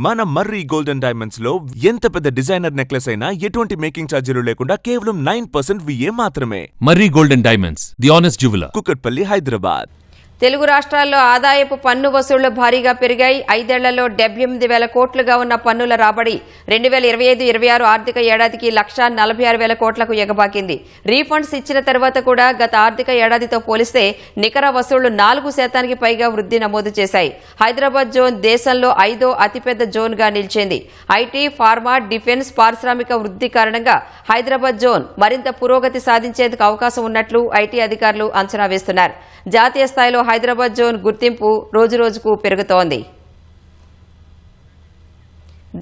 మన మర్రి golden diamonds లో ఎంత పెద్ద డిజైనర్ నెక్లెస్ అయినా ఎటువంటి మేకింగ్ ఛార్జీలు లేకుండా కేవలం 9% VA మాత్రమే. Marri golden diamonds, the honest jeweller, Kukatpally, Hyderabad. Telugu రాష్ట్రాల్లో ఆదాయపు పన్ను వసూళ్లు భారీగా పెరిగాయి. 5 ఏళ్లలో 78,000 కోట్లుగా ఉన్న పన్నుల రాబడి 2025-26 ఆర్థిక ఏడాదికి 1,46,000 కోట్లకు ఎగబాకింది. రీఫండ్స్ ఇచ్చిన తర్వాత కూడా గత ఆర్థిక ఏడాదితో పోలిస్తే నికర వసూళ్లు 4% పైగా వృద్ధి నమోదు చేశాయి. హైదరాబాద్ జోన్ దేశంలో 5వ అతిపెద్ద జోన్గా నిలిచింది. ఐటీ, ఫార్మా, డిఫెన్స్, పారిశ్రామిక వృద్ధి కారణంగా హైదరాబాద్ జోన్ మరింత పురోగతి సాధించేందుకు అవకాశం ఉన్నట్లు ఐటీ అధికారులు అంచనా వేస్తున్నారు. జాతీయ స్థాయిలో హైదరాబాద్ జోన్ గుర్తింపు రోజురోజుకు పెరుగుతోంది.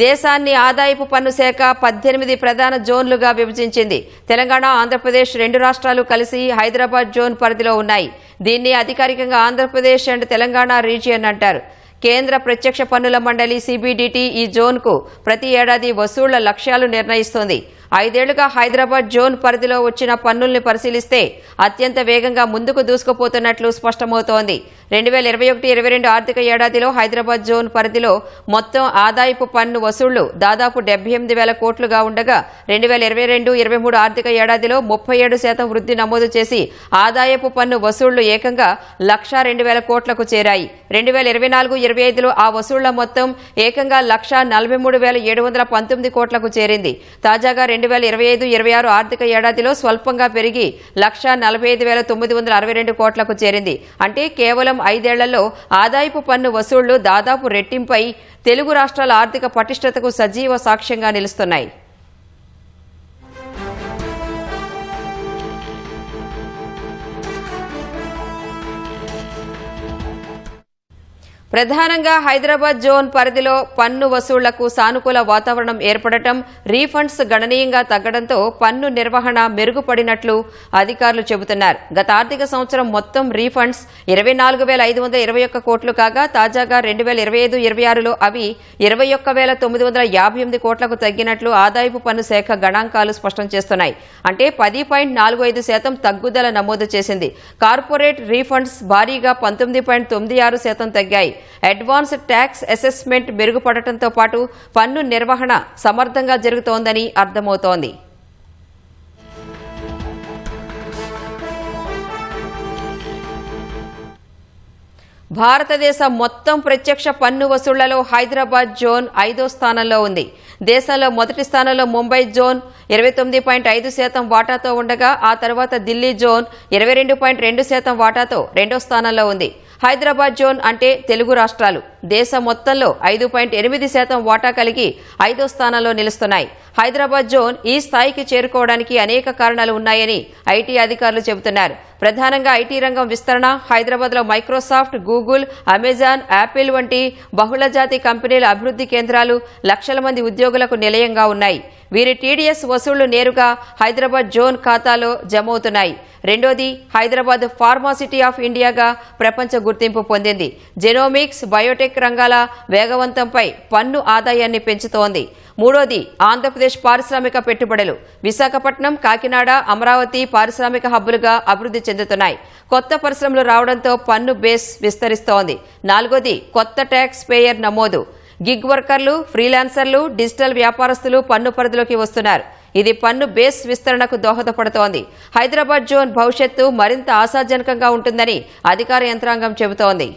దేశాన్ని ఆదాయపు పన్ను శాఖ 18 ప్రధాన జోన్లుగా విభజించింది. తెలంగాణ, ఆంధ్రప్రదేశ్ 2 రాష్ట్రాలు కలిసి హైదరాబాద్ జోన్ పరిధిలో ఉన్నాయి. దీన్ని అధికారికంగా ఆంధ్రప్రదేశ్ అండ్ తెలంగాణ రీజియన్ అంటారు. కేంద్ర ప్రత్యక్ష పన్నుల మండలి CBDT ఈ జోన్కు ప్రతి ఏడాది వసూళ్ల లక్ష్యాలు నిర్ణయిస్తోంది. 5 ఏళ్లుగా హైదరాబాద్ జోన్ పరిధిలో వచ్చిన పన్నుల్ని పరిశీలిస్తే అత్యంత వేగంగా ముందుకు దూసుకుపోతున్నట్లు స్పష్టమవుతోంది. 2021-22 ఆర్థిక ఏడాదిలో హైదరాబాద్ జోన్ పరిధిలో మొత్తం ఆదాయపు పన్ను వసూళ్లు దాదాపు 78,000 కోట్లుగా ఉండగా 2022-23 ఆర్థిక ఏడాదిలో 37% వృద్ధి నమోదు చేసి ఆదాయపు పన్ను వసూళ్లు ఏకంగా 102,000 కోట్లకు చేరాయి. 2024-25లో ఆ వసూళ్ల మొత్తం ఏకంగా 143,719 కోట్లకు చేరింది. తాజాగా 2025-26 ఆర్థిక ఏడాదిలో స్వల్పంగా పెరిగి 145,962 కోట్లకు చేరింది. అంటే కేవలం 5 ఏళ్లలో ఆదాయపు పన్ను వసూళ్లు దాదాపు రెట్టింపై తెలుగు రాష్ట్రాల ఆర్థిక పటిష్టతకు సజీవ సాక్ష్యంగా నిలుస్తున్నాయి. ప్రధానంగా హైదరాబాద్ జోన్ పరిధిలో పన్ను వసూళ్లకు సానుకూల వాతావరణం ఏర్పడటం, రీఫండ్స్ గణనీయంగా తగ్గడంతో పన్ను నిర్వహణ మెరుగుపడినట్లు అధికారులు చెబుతున్నారు. గత ఆర్థిక సంవత్సరం మొత్తం రీఫండ్స్ 24,521 కోట్లు కాగా తాజాగా 2025-26లో అవి 21,958 కోట్లకు తగ్గినట్లు ఆదాయపు పన్ను శాఖ గణాంకాలు స్పష్టం చేస్తున్నాయి. అంటే 10.45% తగ్గుదల నమోదు చేసింది. కార్పొరేట్ రీఫండ్స్ భారీగా 19.96% తగ్గాయి. అడ్వాన్స్ ట్యాక్స్ అసెస్మెంట్ మెరుగుపడటంతో పాటు పన్ను నిర్వహణ సమర్థంగా జరుగుతోందని అర్థమవుతోంది. భారతదేశ మొత్తం ప్రత్యక్ష పన్ను వసూళ్లలో హైదరాబాద్ జోన్ 5వ స్థానంలో ఉంది. దేశంలో మొదటి స్థానంలో ముంబై జోన్ 29.5% వాటాతో ఉండగా ఆ తర్వాత ఢిల్లీ జోన్ 22.2% వాటాతో 2వ స్థానంలో ఉంది. హైదరాబాద్ జోన్ అంటే తెలుగు రాష్ట్రాలు దేశం మొత్తంలో 5.8% వాటా కలిగి 5వ స్థానంలో నిలుస్తున్నాయి. హైదరాబాద్ జోన్ ఈ స్థాయికి చేరుకోవడానికి అనేక కారణాలు ఉన్నాయని ఐటీ అధికారులు చెబుతున్నారు. ప్రధానంగా ఐటీ రంగం విస్తరణ, హైదరాబాద్లో మైక్రోసాఫ్ట్, గూగుల్, అమెజాన్, యాపిల్ వంటి బహుళజాతి కంపెనీల అభివృద్ధి కేంద్రాలు లక్షల మంది ఉద్యోగులకు నిలయంగా ఉన్నాయి. వీరి TDS వసూళ్లు నేరుగా హైదరాబాద్ జోన్ ఖాతాలో జమవుతున్నాయి. రెండోది, హైదరాబాద్ ఫార్మాసిటీ ఆఫ్ ఇండియాగా ప్రపంచ గుర్తింపు పొందింది. జెనోమిక్స్, బయోటెక్ రంగాల వేగవంతంపై పన్ను ఆదాయాన్ని పెంచుతోంది. మూడోది, ఆంధ్రప్రదేశ్ పారిశ్రామిక పెట్టుబడులు విశాఖపట్నం, కాకినాడ, అమరావతి పారిశ్రామిక హబ్బులుగా అభివృద్ధి చెందుతున్నాయి. కొత్త పరిశ్రమలు రావడంతో పన్ను బేస్ విస్తరిస్తోంది. నాలుగోది, కొత్త ట్యాక్స్ పేయర్ నమోదు. గిగ్ వర్కర్లు, ఫ్రీలాన్సర్లు, డిజిటల్ వ్యాపారస్తులు పన్ను పరిధిలోకి వస్తున్నారు. ఇది పన్ను బేస్ విస్తరణకు దోహదపడుతోంది. హైదరాబాద్ జోన్ భవిష్యత్తు మరింత ఆశాజనకంగా ఉంటుందని అధికార యంత్రాంగం చెబుతోంది.